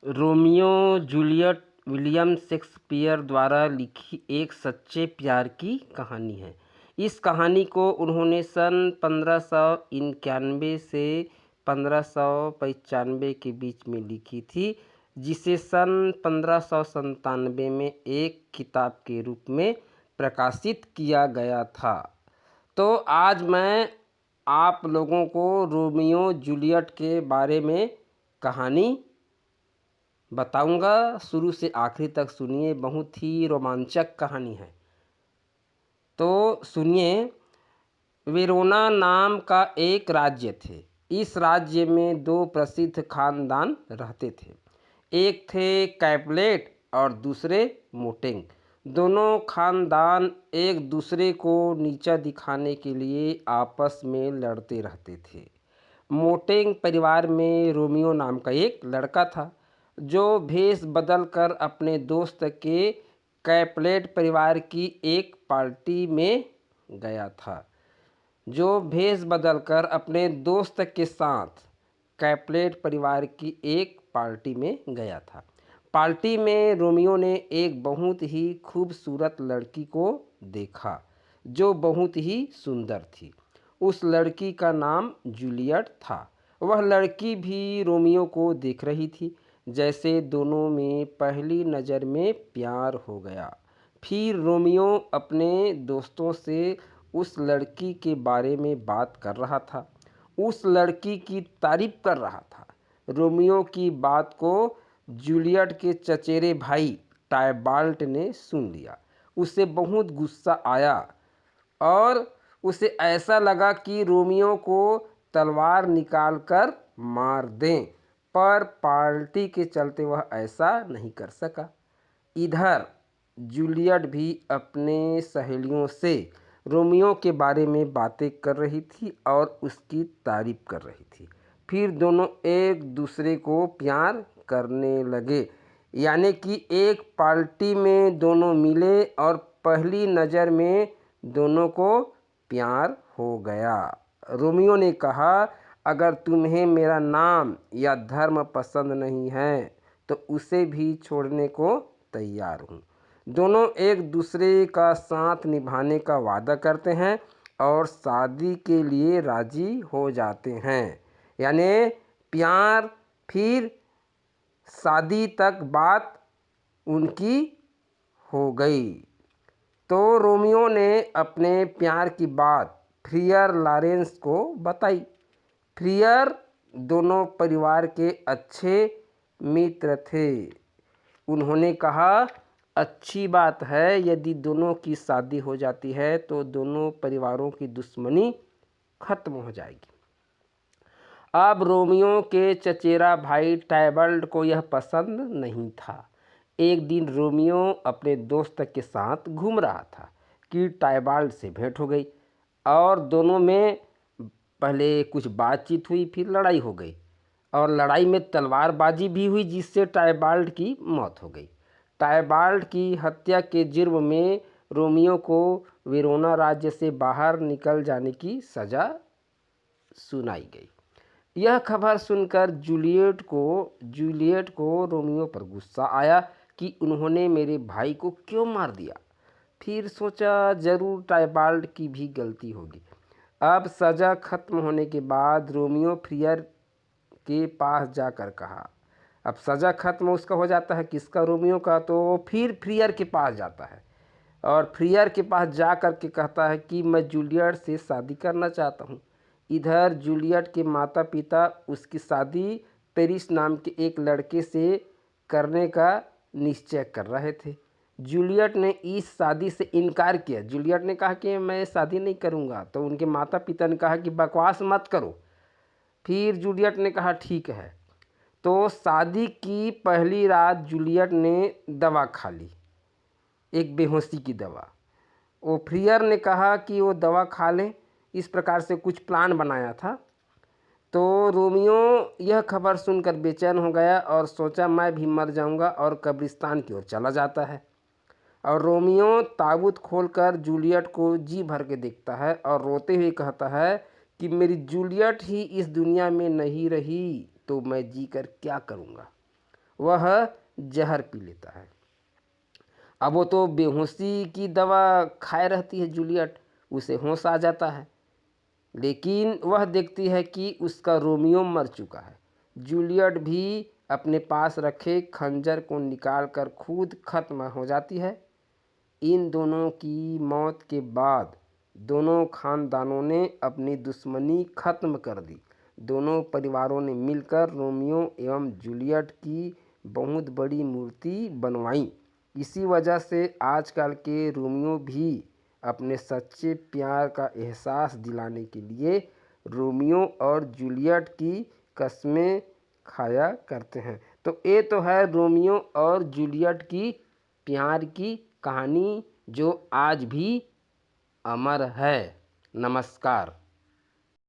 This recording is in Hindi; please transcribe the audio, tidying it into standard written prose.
रोमियो जूलियट विलियम शेक्सपियर द्वारा लिखी एक सच्चे प्यार की कहानी है। इस कहानी को उन्होंने सन 1591 से 1595 के बीच में लिखी थी, जिसे सन 1597 में एक किताब के रूप में प्रकाशित किया गया था। तो आज मैं आप लोगों को रोमियो जूलियट के बारे में कहानी बताऊंगा। शुरू से आखिरी तक सुनिए, बहुत ही रोमांचक कहानी है। तो सुनिए। वेरोना नाम का एक राज्य थे। इस राज्य में दो प्रसिद्ध खानदान रहते थे। एक थे कैपुलेट और दूसरे मोटेंग। दोनों खानदान एक दूसरे को नीचा दिखाने के लिए आपस में लड़ते रहते थे। मोटेंग परिवार में रोमियो नाम का एक लड़का था, जो भेष बदलकर अपने दोस्त के कैपुलेट परिवार की एक पार्टी में गया था। जो भेष बदलकर अपने दोस्त के साथ कैपुलेट परिवार की एक पार्टी में गया था। पार्टी में रोमियो ने एक बहुत ही खूबसूरत लड़की को देखा, जो बहुत ही सुंदर थी। उस लड़की का नाम जूलियट था। वह लड़की भी रोमियो को देख रही थी। जैसे दोनों में पहली नज़र में प्यार हो गया। फिर रोमियो अपने दोस्तों से उस लड़की के बारे में बात कर रहा था, उस लड़की की तारीफ कर रहा था। रोमियो की बात को जूलियट के चचेरे भाई टायबाल्ट ने सुन लिया। उसे बहुत गुस्सा आया और उसे ऐसा लगा कि रोमियो को तलवार निकालकर मार दें, पर पार्टी के चलते वह ऐसा नहीं कर सका। इधर जूलियट भी अपने सहेलियों से रोमियो के बारे में बातें कर रही थी और उसकी तारीफ कर रही थी। फिर दोनों एक दूसरे को प्यार करने लगे। यानी कि एक पार्टी में दोनों मिले और पहली नज़र में दोनों को प्यार हो गया। रोमियो ने कहा, अगर तुम्हें मेरा नाम या धर्म पसंद नहीं है तो उसे भी छोड़ने को तैयार हूँ। दोनों एक दूसरे का साथ निभाने का वादा करते हैं और शादी के लिए राजी हो जाते हैं। यानी प्यार, फिर शादी तक बात उनकी हो गई। तो रोमियो ने अपने प्यार की बात फ्रियर लॉरेंस को बताई। फ्रियर दोनों परिवार के अच्छे मित्र थे। उन्होंने कहा, अच्छी बात है, यदि दोनों की शादी हो जाती है तो दोनों परिवारों की दुश्मनी खत्म हो जाएगी। अब रोमियो के चचेरा भाई टायबाल्ट को यह पसंद नहीं था। एक दिन रोमियो अपने दोस्त के साथ घूम रहा था कि टायबाल्ट से भेंट हो गई और दोनों में पहले कुछ बातचीत हुई, फिर लड़ाई हो गई और लड़ाई में तलवारबाजी भी हुई, जिससे टायबाल्ट की मौत हो गई। टायबाल्ट की हत्या के जुर्म में रोमियो को वेरोना राज्य से बाहर निकल जाने की सज़ा सुनाई गई। यह खबर सुनकर जूलियट को रोमियो पर गुस्सा आया कि उन्होंने मेरे भाई को क्यों मार दिया। फिर सोचा, जरूर टायबाल्ट की भी गलती होगी। अब सज़ा खत्म होने के बाद रोमियो फ्रियर के पास जाकर कहा, अब सज़ा खत्म उसका हो जाता है, किसका, रोमियो का, तो फिर फ्रियर के पास जाता है और फ्रियर के पास जा कर के कहता है कि मैं जूलियट से शादी करना चाहता हूँ। इधर जूलियट के माता पिता उसकी शादी पेरिस नाम के एक लड़के से करने का निश्चय कर रहे थे। जूलियट ने इस शादी से इनकार किया। जूलियट ने कहा कि मैं शादी नहीं करूँगा, तो उनके माता पिता ने कहा कि बकवास मत करो। फिर जूलियट ने कहा ठीक है। तो शादी की पहली रात जूलियट ने दवा खा ली, एक बेहोशी की दवा। वो फ्रियर ने कहा कि वो दवा खा लें, इस प्रकार से कुछ प्लान बनाया था। तो रोमियो यह खबर सुनकर बेचैन हो गया और सोचा मैं भी मर जाऊंगा, और कब्रिस्तान की ओर चला जाता है। और रोमियो ताबूत खोलकर जूलियट को जी भर के देखता है और रोते हुए कहता है कि मेरी जूलियट ही इस दुनिया में नहीं रही तो मैं जी कर क्या करूँगा। वह जहर पी लेता है। अब वो तो बेहोशी की दवा खाए रहती है जूलियट, उसे होश आ जाता है, लेकिन वह देखती है कि उसका रोमियो मर चुका है। जूलियट भी अपने पास रखे खंजर को निकालकर खुद खत्म हो जाती है। इन दोनों की मौत के बाद दोनों खानदानों ने अपनी दुश्मनी खत्म कर दी। दोनों परिवारों ने मिलकर रोमियो एवं जूलियट की बहुत बड़ी मूर्ति बनवाई। इसी वजह से आजकल के रोमियो भी अपने सच्चे प्यार का एहसास दिलाने के लिए रोमियो और जूलियट की कस्में खाया करते हैं। तो ये तो है रोमियो और जूलियट की प्यार की कहानी, जो आज भी अमर है। नमस्कार।